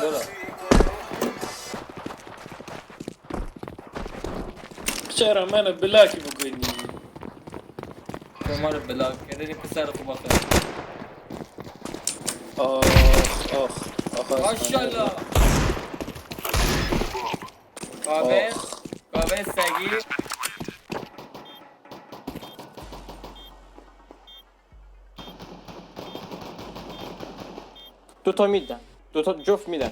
برو. چرا منو بلاکی بکنی؟ شما رو بلاک کردی پسر خوب آخه. آخ ماشاءالله. کابه سگی. دو تا میدن. دو تا جفت میدن.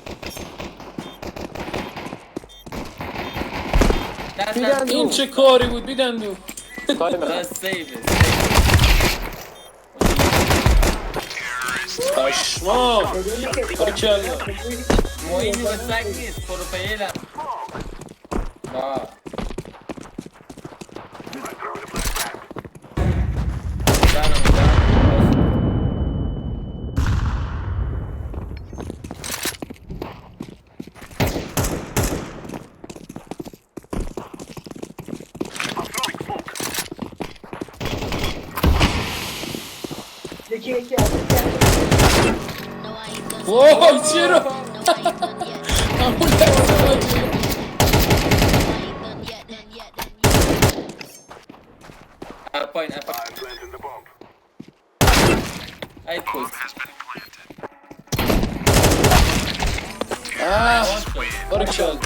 نه این چه کاری بود بیدن دو کاری میخواد. سیبه پشما بارکالله موینی و سگ نیست پروفیلم با یکی وای چرا همون پایین ای پوست بارکالله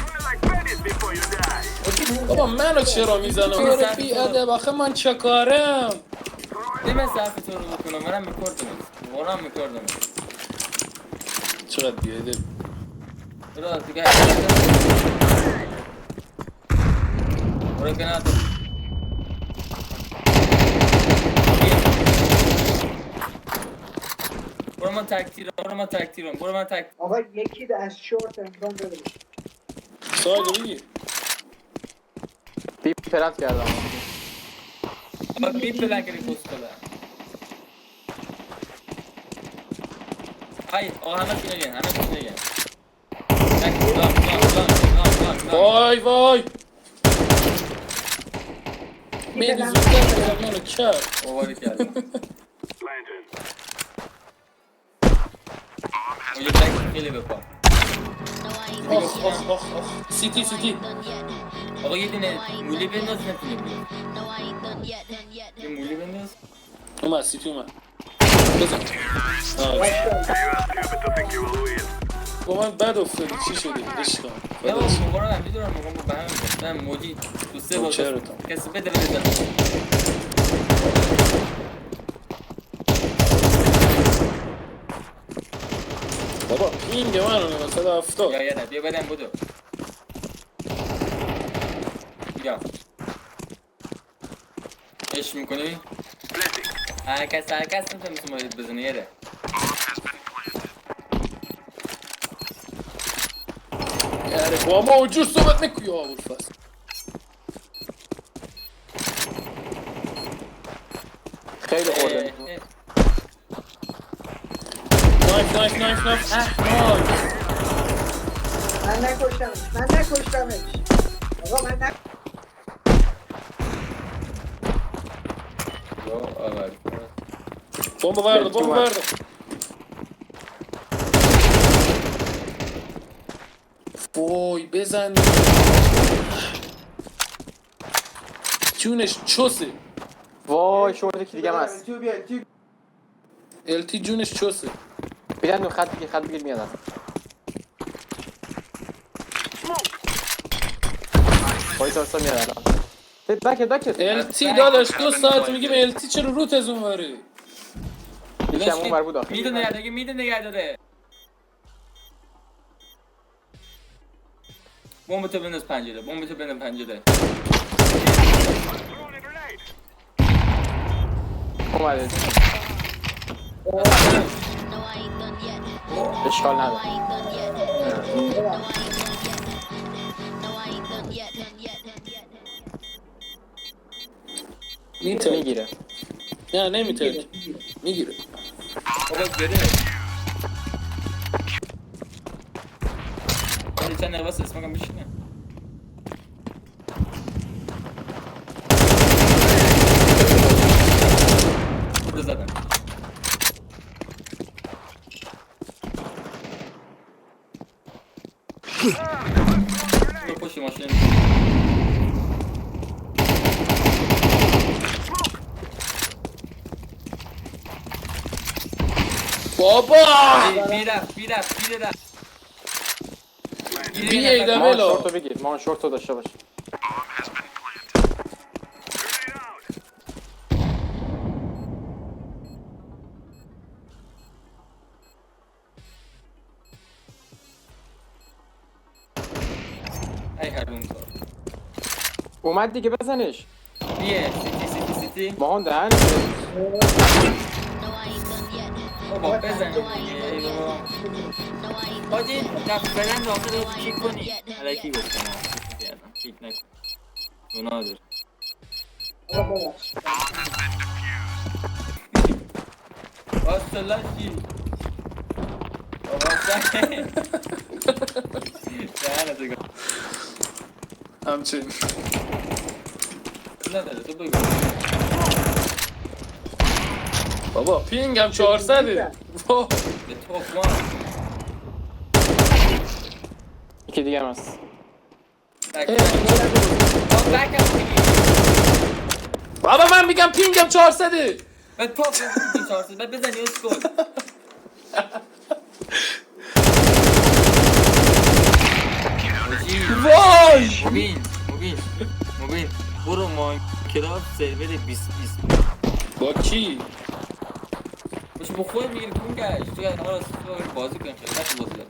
بابا منو چرا میزنم بی ادب آخه من چه کارم دیمه صرف تو رو بکنم منم میکردم ورام میکردم چقدر بی ادب برو دیگه برو کنار برو من تکتیرم آقا یکی از شورت امکان داره سایدو بگیر بی پرنت کردم. اما بی پلن کردی پست کلا ای همه چی نگین وای میدی زودتر بزن منو کرد اووری کردم و یه بلک خیلی بپا آخ سیتی آقا یه دونه مولی بنداز نتونی بید یه مولی بنداز اومد سیتی اومد بزن با من بد افتادی چی شده عشقم یا با موقع رو هم میدونم موقع با همه میدونم موجی تو سه باز کسی بده بزن بابا این که منو نمید 170 یا نه بیا بدن بودو یا اش میکنی؟ هرکس نمیتونه مثل مایید بزنه یه ده یاره با ما اونجور صحبت نکن یا ابوالفضل خیلی خورده. نایف من نکشتمش آقا من بمب برده وای بزن جونش چوسه وای شورت که دیگه هم هست. التی جونش چوسه بیدن خط بگیر میادن. وای سارسا میادن. بکت التی داداش 2 ساعت میگیم التی چرا روت از اون وره یکم اون ور بود آخه. میده نگه داره بمب تو بنداز پنجره اومده. اشکال نداره. میگیره. نه نمیتونه میگیره بابا بره ولی چند نواس اسمکم بشینه رو زدم برو پشت ماشین. بابا میرفت بی ای مان دبل شورتو بگیر، مان شورتو داشته باش. ای هرون تو اومد دیگه بزنش. بیه سیتی مان دهن بابا بزن دیگه بابا حاجی فعلا داخل رو کیک کنی علیکی گفتم کیک نکن گناه داره آقا ببخش. واصلا چی بابا دهنتو گفت همچین نداره تو بگو بابا پینگم 400 وای به توفان یکی دیگه هم هست. بابا من میگم پینگم 400 به توفان این 400 بعد بزنی اسکول وای مبین برو ما کلاس سرور 20 با کی؟ باشه با خود میگیری کون کش تو یاد نمارا بازی کنیم خیلی نشون بازی دارم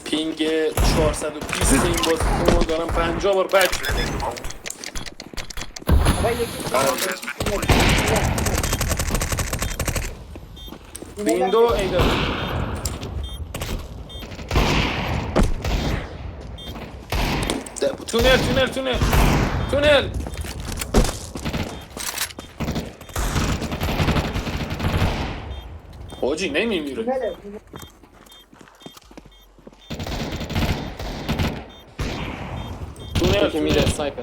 پینگ 420 این بازی دارم 50 بار بک آقا یکی ویندو ای دبل تونل حاجی نمیمیره یکی میره سایپر.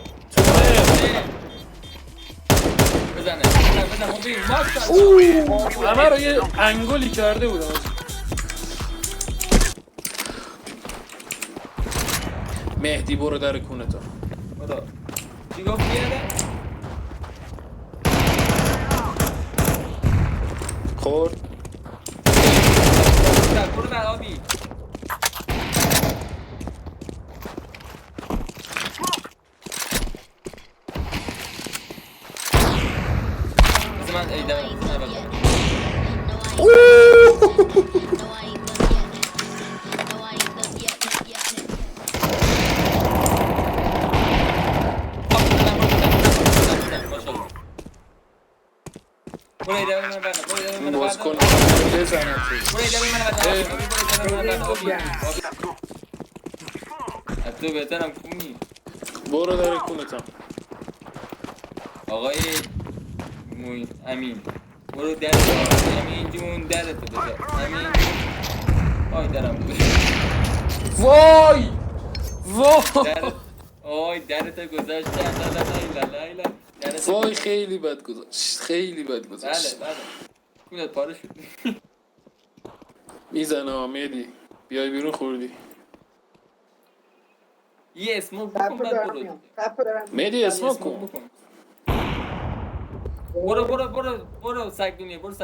بزنه مبین ماستر همه رو یه انگولی کرده بودم مهدی برو در کونتو برو چی گفت بیاره؟ خورد برو در آبی بس من ایده بزنم برو ایده من این باز کن بزنه تو بهترم کونی برو در کونتم آقای امین برو در امین جون درتو بذار امین آی درم بود وای در آی درتو گذاشت لا وای خیلی بد گذاشت بله کونت پاره شد میزنه آمیدی بیای بیرون خوردی یه اسموک بکن بعد برو مهدی اسموک کن بکن برو سگ دنیا کس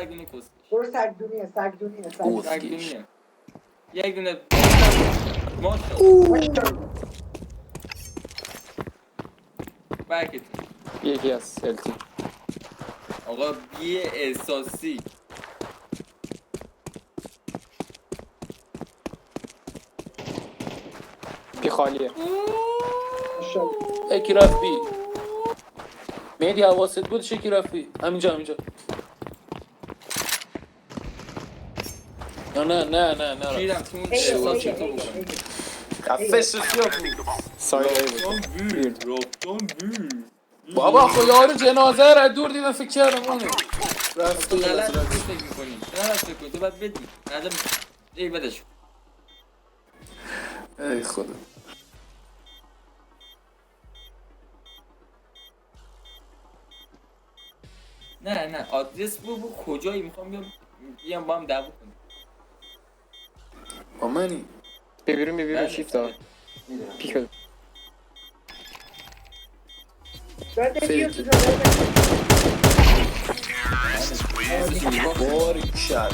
برو سگ دنیا یک دونه ماشاءالله بکت یکی از التی. آقا بی احساسی کی خالیه. یکی رفتی مهدی حواست بود شکی رفتی همینجا نه شیرم تو اون احساسی تو بکن قفص سیاه سایه بود. رفتم بیر بابا خو یارو جنازه را دور دیدم فکر کردم اونه رفت تو غلط فکر میکنی تو باید بدی ندم ای بدش ای خدا نه آدرس بگو کجایی میخوام بیام با هم دعوا کنیم با منی بیا بیرون شیفت ها پیک بده Dörde Fake. gidiyorsun dörde. باریکشل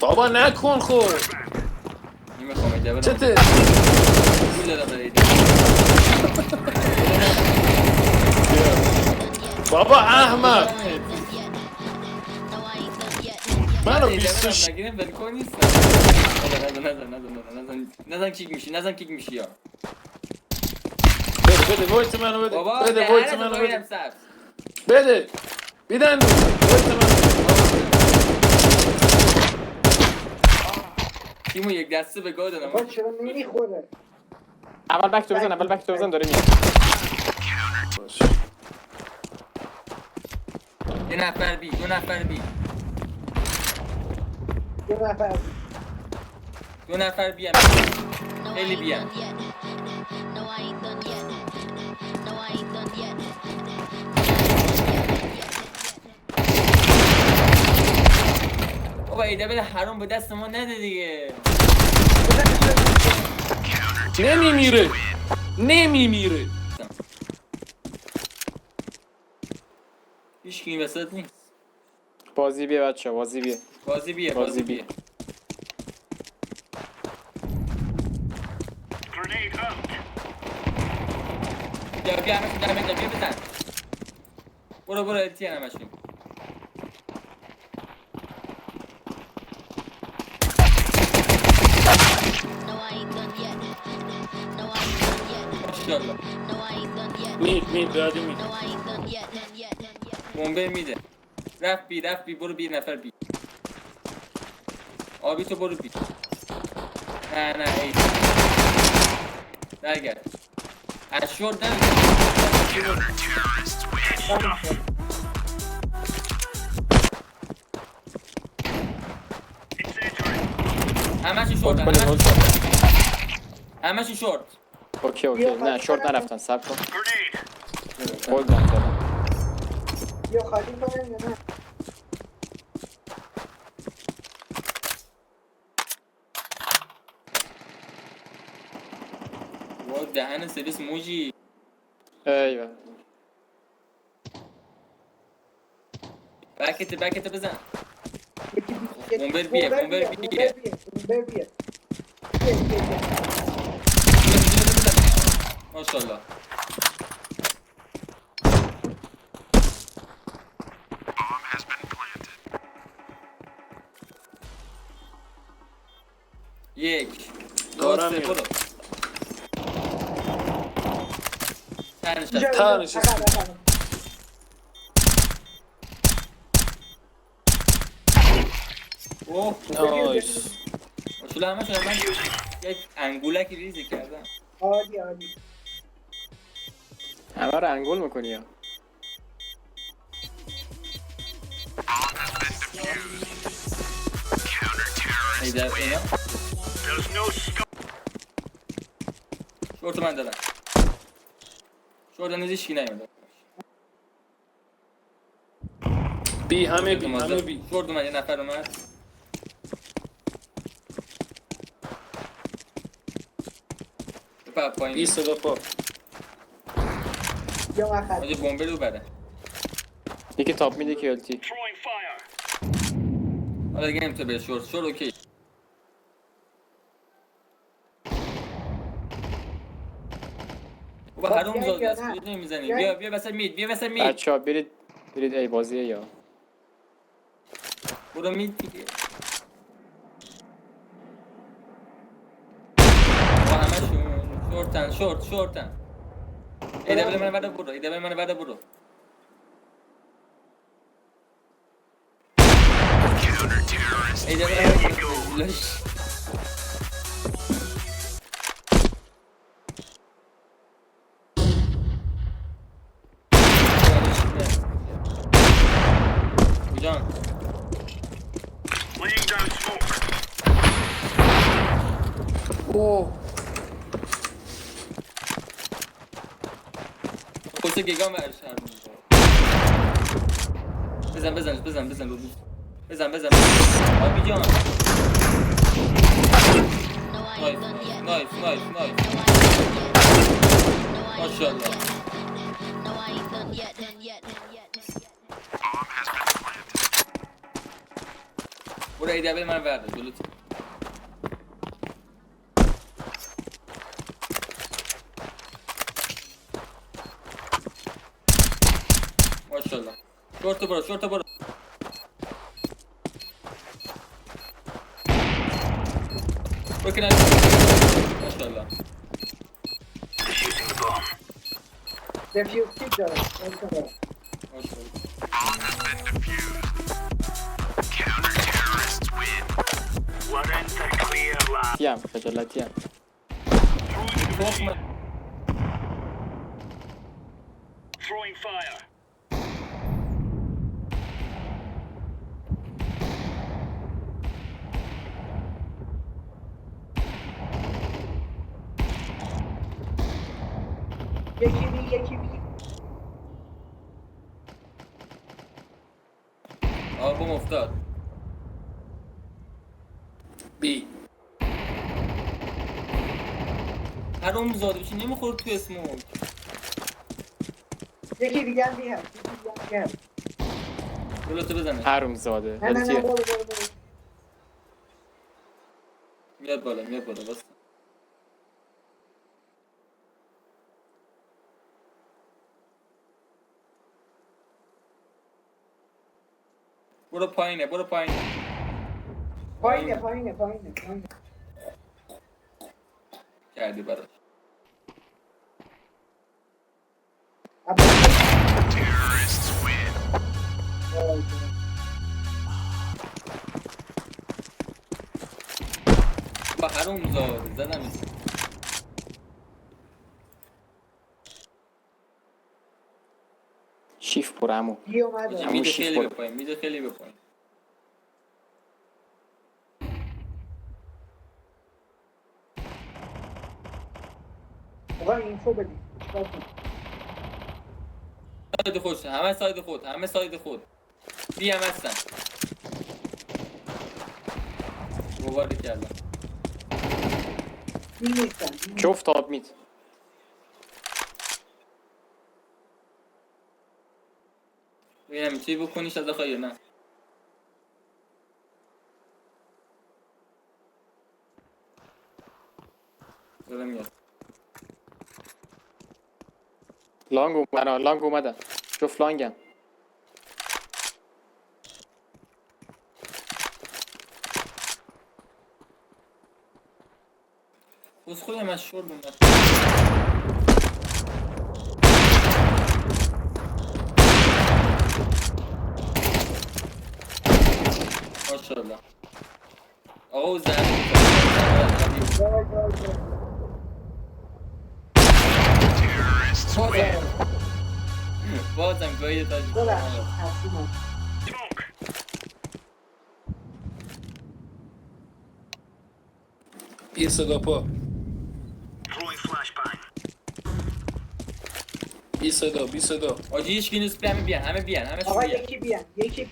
بابا نکن خب نمیخوام ایده بدم چته پول دادم برای ایده بابا احمق منو ایده 26 بدم نگیرم ولکن نیستم نزن کیک میشی یا بده وایت منو بده بابا بده وایت منو بده سبز بده بیدن وایت منو تیمو یک دسته به گاه دادم Bak şunu nemiخوره. اول بک تو بزن داره میاد یه نفر بی دو نفر بی Yine efendim. دو نفر بی هم خیلی بی هم بابا ایده بده حروم به دست ما نده دیگه نمیمیره هیچ کی وسط نیست بازی بیا بچه بازی بیا بازی بیه بیا همشون در میدن بیا بزن برو التی همشون ماشاءالله مید بعدی مید بمبه میده رفت بی برو بی نفر بی آبی تو برو بی نه ای برگرد از شورت همشون شورت اوکی نه شورت نرفتن سب کن هولد نکردم Yok hadi falan ya. وای دهن سرویس موجی ایوه بکت بزن Bomber Bomber bir. bir. ماشاءالله یک دارم درسته میرم. برو تنش Güzel. Tamam, işte. Bakalım. اوه نایس شلو شما من یک انگولکی ریزی کردم Hadi hadi. همه رو انگول میکنی یا ایده اینا شورت من دادم شورت نیزیش کی نیومده بی همه بی شورت اومد یه نفر اومد بپر پایین بی صدا پا Yok akar. آجه بمبه رو بره یکی تاپ میده که التی حالا دیگه نمیتونه بره شورت اوکی بابا هروم زاده است کجا نمیزنی بیا وسط مید بچه ها برید ای بازیه یا برو مید دیگه با همه شورتن ایده بله من بعد برو ایده بله جان اوه خوسته گیگام برش هر بزن رو بزن آبی جان. نایس. ماشاءالله. برو ایده به من ورده جلوت. ماشاءالله. شورت برو. برو کنار. ماشاءالله. Defuse kick داره. ماشاءالله. تیم خجالتی هم تخمه. Throwing fire. یکی بی بوم افتاد. بی حروم زاده بشی نمیخورد تو اسموک. یکی دیگه هم بی هست جلوتو بزنه. حروم زاده نه هلتیه برو میاد بالا بس. برو پایینه پایینه کردی براش. با حروم زاده زدم. شیف پر عمو بی اومده همون میده شیف خیلی برو. بپایین. آقا اینفو بدید ساید خودش همه ساید خود بی هم هستن. مبارک کردم. بی نیستن جفت آب میت ببینم چی بکنی شده خواهی نه. داره میاد. لانگ اومدن جفت لانگن بس خودم از شور بومد. ماشاءالله. آقا او زمین بازم گاهی تا Smoke. بی صدا پا Throwing flashbang. بی صدا آجی هیچ کی نیست. همه بیان آقا بیان. یکی بیان یکی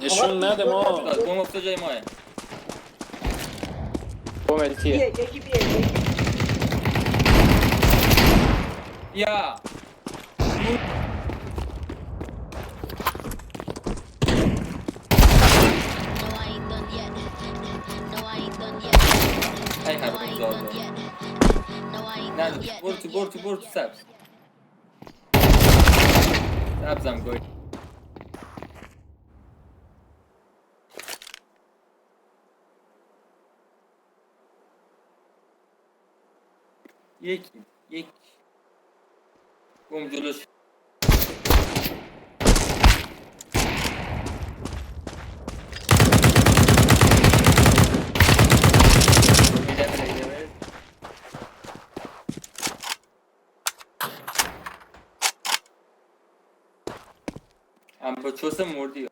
نشون نده ما بوم افتاد جای ماه. بوم هلتیه یکی بیه یا ای حروم زاده. نه برو تو سبزم گوی. یک بوم جلوش. هم با چوس مردی.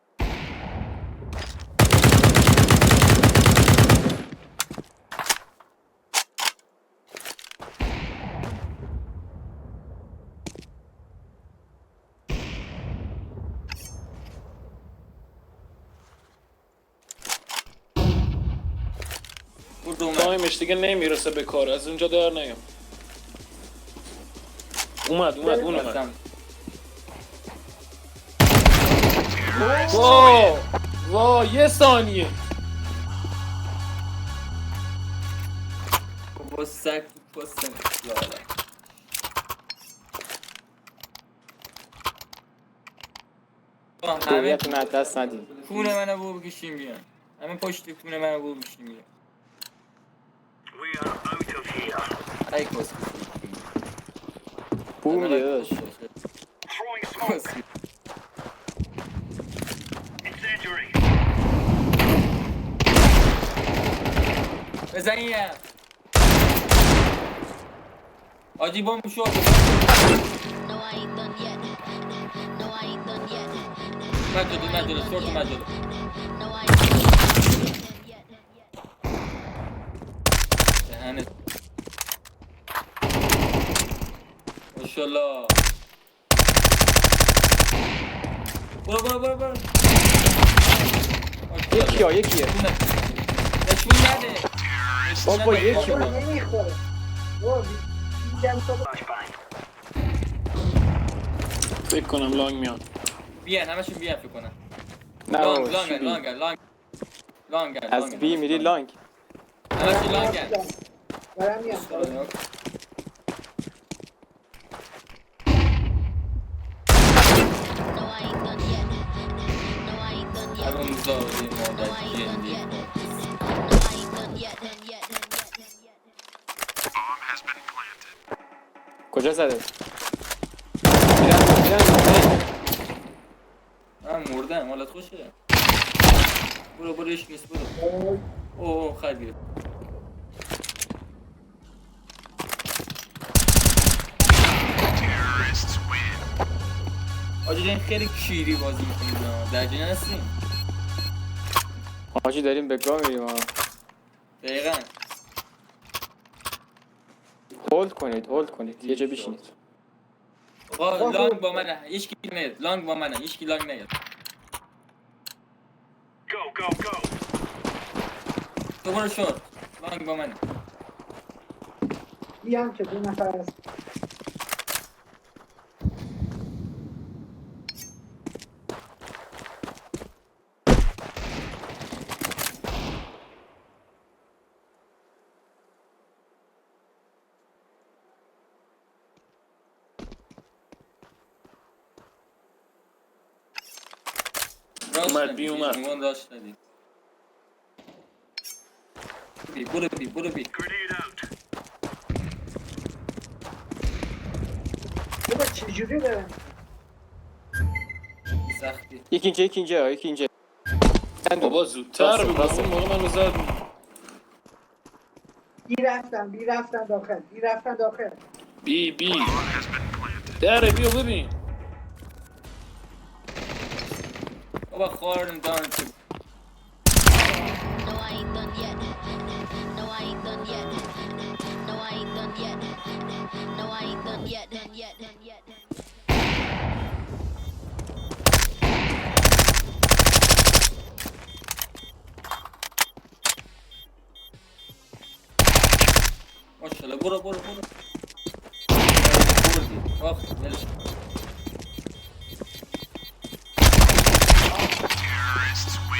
اومد. تایمش دیگه نمیرسه به کار، از اونجا در نیام. اومد بستم. وا یه ثانیه. با سگ پستم لالا. همه هویتون از دست ندید. خونه منو بو بکشیم بیان. همه پشت خونه منو بو بکشیم بیان. We are out of here. ای کس. بوم یه داشت. Throwing smoke. Incendiary. بزن یه. آجی بوم شد. No, I ain't done yet. No, I ain't done yet. مجلو شورت مجلو. No, I ain't done yet. دهنت. ماشاءالله. برو. یکیه. نشون نده. بابا یکی بابا بود. نمیخوره بابا میگم تو Flashbang. فکر کنم لانگ میاد. بیان همشون بیان فکر کنم. نه لانگ بابا چی بی؟ لانگ از بی میری لانگ. همشون لانگ دارم میام No, I ain't done yet. No, I ain't done yet. همون زاویه No, مادر I ain't done جندی yet. No, I ain't done yet. کجا زده؟ من مردم حالت خوشه برو ایش نیست برو اوه خیلی گرفت آجی این خیلی کیری بازی میکنید در جنه هستیم حاجی داریم به گاه میریم ها. دقیقا هولد کنید یه جا بشینید. آقا لانگ با منه هیچ کی نیاد لانگ با منه هیچ کی لانگ نیاد Go. تو برو شد لانگ با منه بیام که 2 نفر هست اومد بی اومد اون داشت ندی برو بی Grenade out. بابا چجوری دارم سختی یکی اینجا بابا زودتر بگو اون موقع منو زد. بی رفتن داخل بی دره بیا ببین. بابا خواردم دارم تو No, I ain't done yet. No, I ain't done yet. No, I ain't done yet. No, I ain't done yet. ماشاءالله برو بردی آخ دلش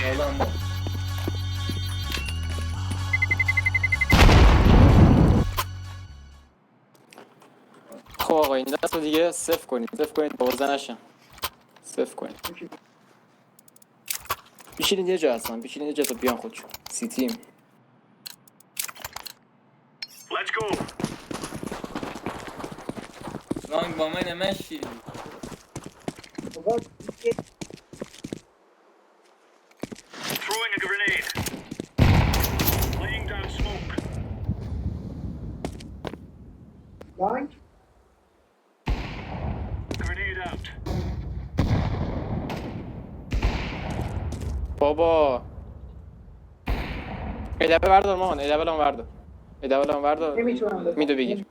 یالا ما خب آقا این دست رو دیگه صفر کنید بازه نشن. صفر کنید بشینید یه جا هستن تا بیان خودشون سی تیم. Let's go. لانگ با منه من شیری بابا Throwing a grenade. Laying down smoke. لانگ Grenade out. بابا ادبه بردار مامان ادبه بردار نمیتونم بزنم. میدو بگیر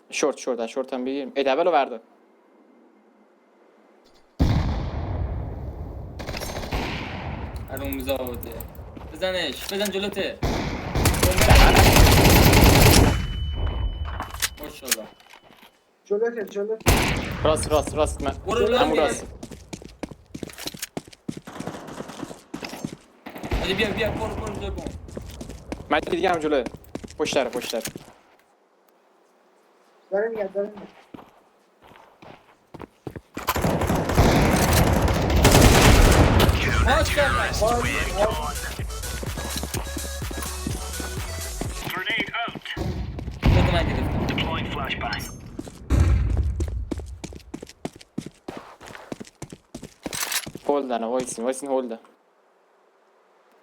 شورت هم بگیر ادبه رو بردار حروم زاده بزنش بزن جلوته ماشاءالله. جلوته راست من برو همون بیا. راست. علی بیا برو جلو کن. من دیگه هم جلوه. پشت در. داره میاد ماشاءالله. Grenade out. خود من گرفتم. Deploying flashbang. هولدن وایسین هولدن.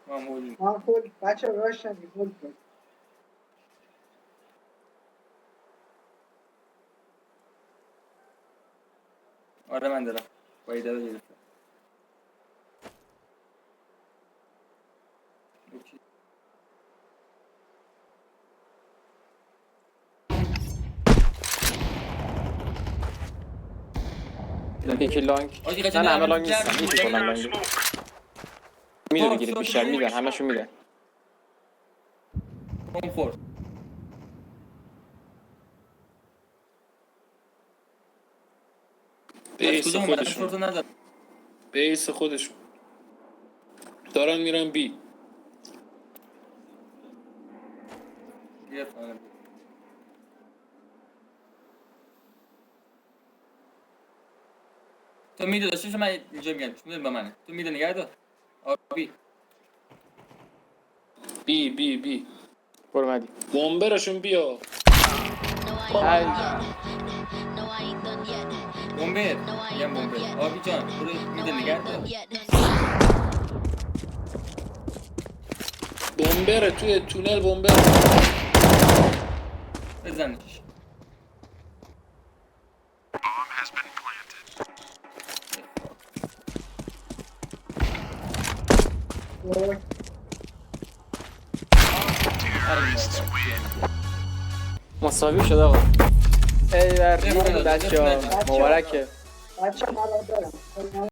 معمولی. ما فول بچه راش ندید فول کن. آره من دارم. بایده رو گرفتم. اوکی. یکی لانگ. آجی نه قشنگ همه لانگ جمع نیستن. می‌کنی. یکی Laying کلا down لانگ. smoke. میره بگیرید بیشتر میدن همشون میدن. بم خورد. بیس کدوم اومدن خودشون شورتو ندارم. بیس خودشون دارن میرن بی. گرفتم. تو میدونی داشتیش من اینجا میگم میدونی با منه تو میدونی نگه دار آبی بی برو مدی. بمبرشون بیا. No, I ain't done yet. No, I ain't done yet. بمبر No, I میگم ain't done بمبر yet. آبی جان برو No, میدونی I نگه ain't دار done yet. بمبره توی تونل بمبر. بزنش وای. مساوی شد آقا. ای بر بچه‌ها مبارکه. بچه مرا دارم